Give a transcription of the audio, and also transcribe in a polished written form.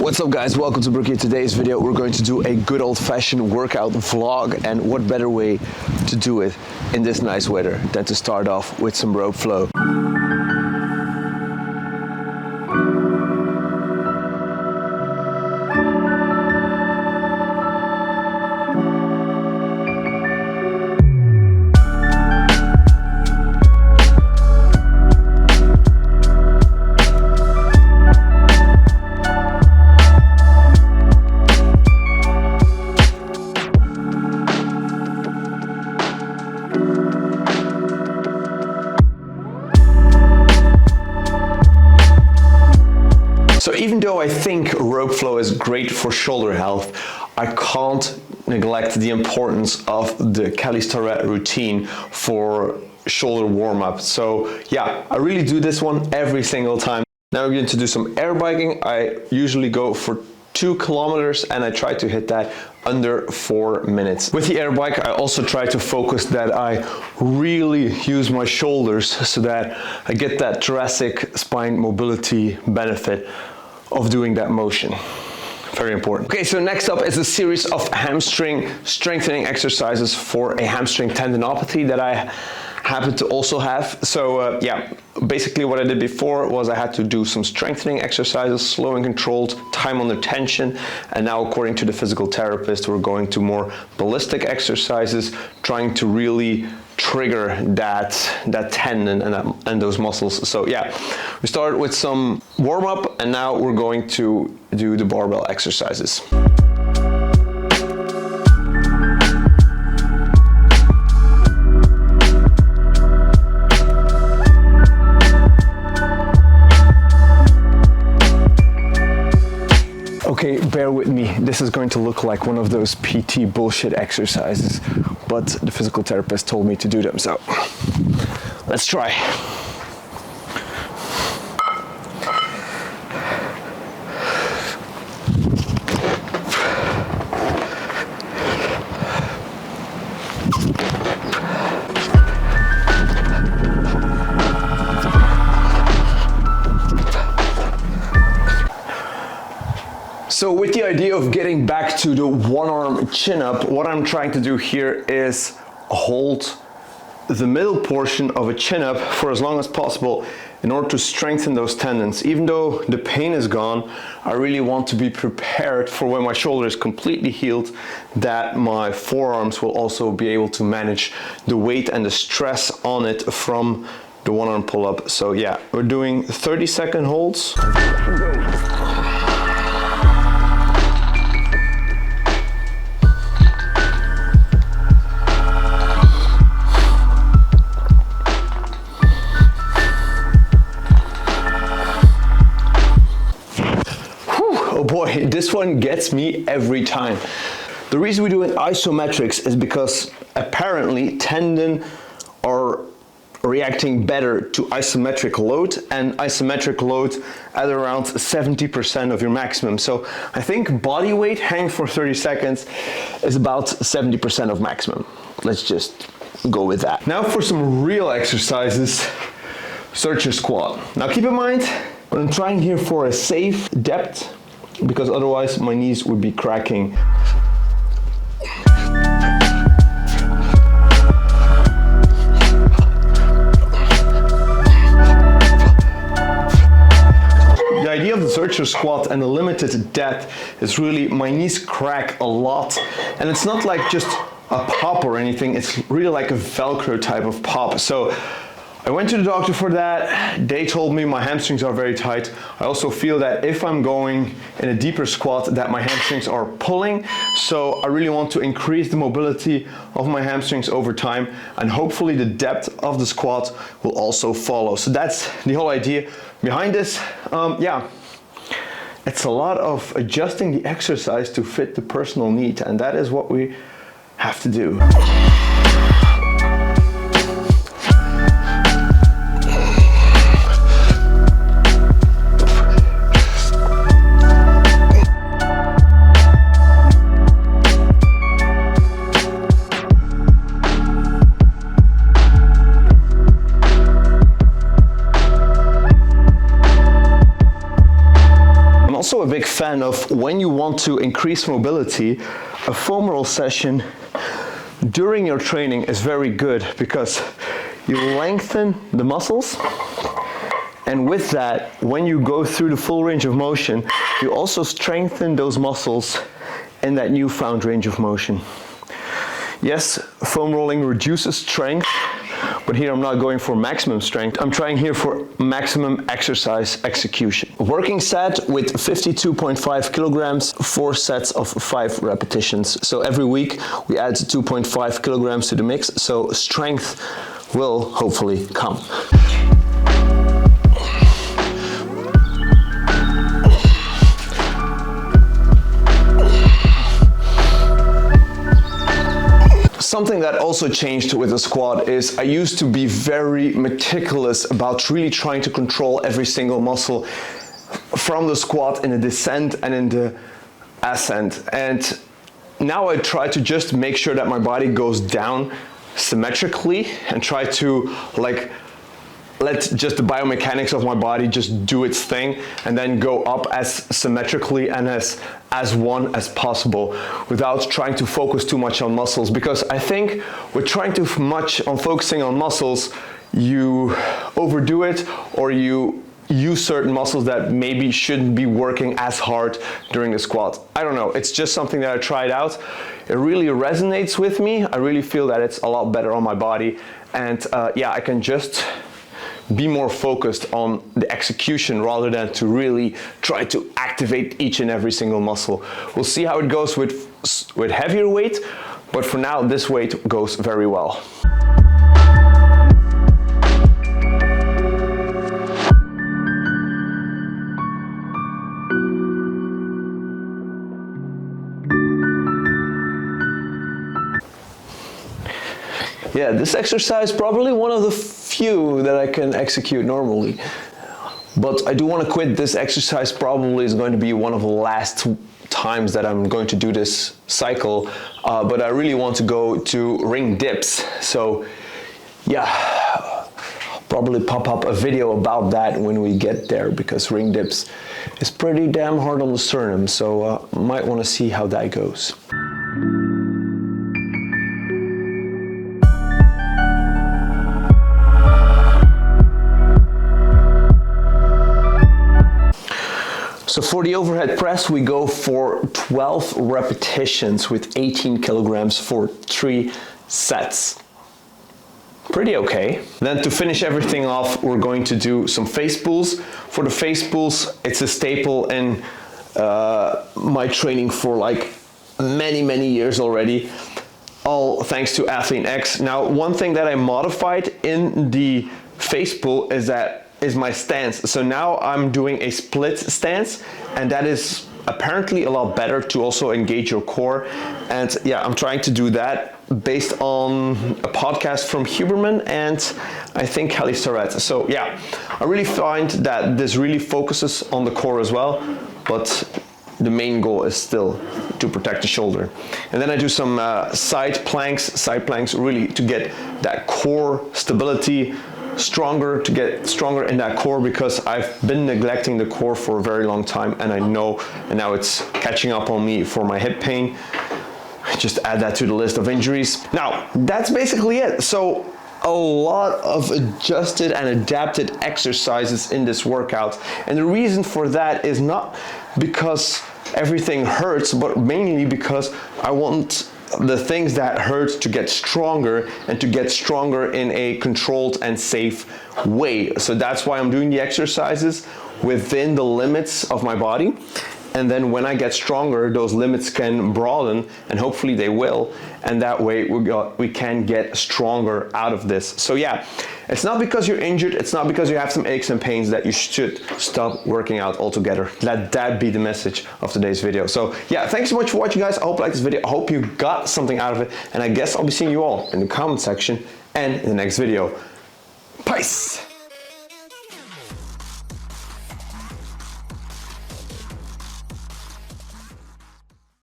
What's up guys, welcome to Barrookie. Today's video we're going to do a good old-fashioned workout vlog, and what better way to do it in this nice weather than to start off with some rope flow. So even though I think rope flow is great for shoulder health, I can't neglect the importance of the calisthenics routine for shoulder warm-up. So yeah, I really do this one every single time. Now we're going to do some air biking. I usually go for 2 kilometers and I try to hit that under 4 minutes. With the air bike, I also try to focus that I really use my shoulders so that I get that thoracic spine mobility benefit of doing that motion. Very important. Okay, so next up is a series of hamstring strengthening exercises for a hamstring tendinopathy that I happen to also have. So yeah, basically what I did before was I had to do some strengthening exercises, slow and controlled, time under tension, and now according to the physical therapist we're going to more ballistic exercises, trying to really trigger that tendon and those muscles. So yeah, we started with some warm-up and now we're going to do the barbell exercises. Okay, bear with me. This is going to look like one of those PT bullshit exercises, but the physical therapist told me to do them, so let's try. So with the idea of getting back to the one-arm chin-up, what I'm trying to do here is hold the middle portion of a chin-up for as long as possible in order to strengthen those tendons. Even though the pain is gone, I really want to be prepared for when my shoulder is completely healed, that my forearms will also be able to manage the weight and the stress on it from the one-arm pull-up. So yeah, we're doing 30-second holds. Oh boy, this one gets me every time. The reason we're doing isometrics is because apparently tendons are reacting better to isometric load, and isometric load at around 70% of your maximum. So I think body weight hang for 30 seconds is about 70% of maximum. Let's just go with that. Now for some real exercises, Zercher squat. Now keep in mind, I'm trying here for a safe depth, because otherwise my knees would be cracking. The idea of the Zercher squat and the limited depth is really my knees crack a lot, and it's not like just a pop or anything, it's really like a Velcro type of pop. So I went to the doctor for that. They told me my hamstrings are very tight. I also feel that if I'm going in a deeper squat that my hamstrings are pulling. So I really want to increase the mobility of my hamstrings over time, and hopefully the depth of the squat will also follow. So that's the whole idea behind this. Yeah, it's a lot of adjusting the exercise to fit the personal need, and that is what we have to do. also a big fan fan of when you want to increase mobility, a foam roll session during your training is very good because you lengthen the muscles, and with that, when you go through the full range of motion, you also strengthen those muscles in that newfound range of motion. Yes, foam rolling reduces strength, but here I'm not going for maximum strength. I'm trying here for maximum exercise execution. Working set with 52.5 kilograms, 4 sets of 5 repetitions. So every week we add 2.5 kilograms to the mix, so strength will hopefully come. Something that also changed with the squat is I used to be very meticulous about really trying to control every single muscle from the squat in the descent and in the ascent. And now I try to just make sure that my body goes down symmetrically and try to let just the biomechanics of my body just do its thing and then go up as symmetrically and as one as possible without trying to focus too much on muscles, because I think with trying too much on focusing on muscles, you overdo it or you use certain muscles that maybe shouldn't be working as hard during the squat. I don't know, it's just something that I tried out. It really resonates with me. I really feel that it's a lot better on my body, and yeah, I can just be more focused on the execution rather than to really try to activate each and every single muscle. We'll see how it goes with heavier weight, but for now this weight goes very well. Yeah, this exercise probably one of the few that I can execute normally. But I do want to quit this exercise. Probably is going to be one of the last times that I'm going to do this cycle. But I really want to go to ring dips. So yeah, probably pop up a video about that when we get there, because ring dips is pretty damn hard on the sternum. So might want to see how that goes. So for the overhead press, we go for 12 repetitions with 18 kilograms for 3 sets. Pretty okay. Then to finish everything off, we're going to do some face pulls. For the face pulls, it's a staple in my training for like many years already. All thanks to Athlete X. Now, one thing that I modified in the face pull is my stance. So now I'm doing a split stance, and that is apparently a lot better to also engage your core. And yeah, I'm trying to do that based on a podcast from Huberman and I think Kelly Starrett. So yeah, I really find that this really focuses on the core as well, but the main goal is still to protect the shoulder. And then I do some side planks really to get that core stability, to get stronger in that core, because I've been neglecting the core for a very long time, and I know, and now it's catching up on me for my hip pain. Just add that to the list of injuries. Now, that's basically it. So a lot of adjusted and adapted exercises in this workout. And the reason for that is not because everything hurts, but mainly because I want the things that hurt to get stronger, and to get stronger in a controlled and safe way. So that's why I'm doing the exercises within the limits of my body. And then when I get stronger, those limits can broaden, and hopefully they will. And that way we can get stronger out of this. So yeah, it's not because you're injured, it's not because you have some aches and pains that you should stop working out altogether. Let that be the message of today's video. So yeah, thanks so much for watching, guys. I hope you liked this video. I hope you got something out of it. And I guess I'll be seeing you all in the comment section and in the next video. Peace.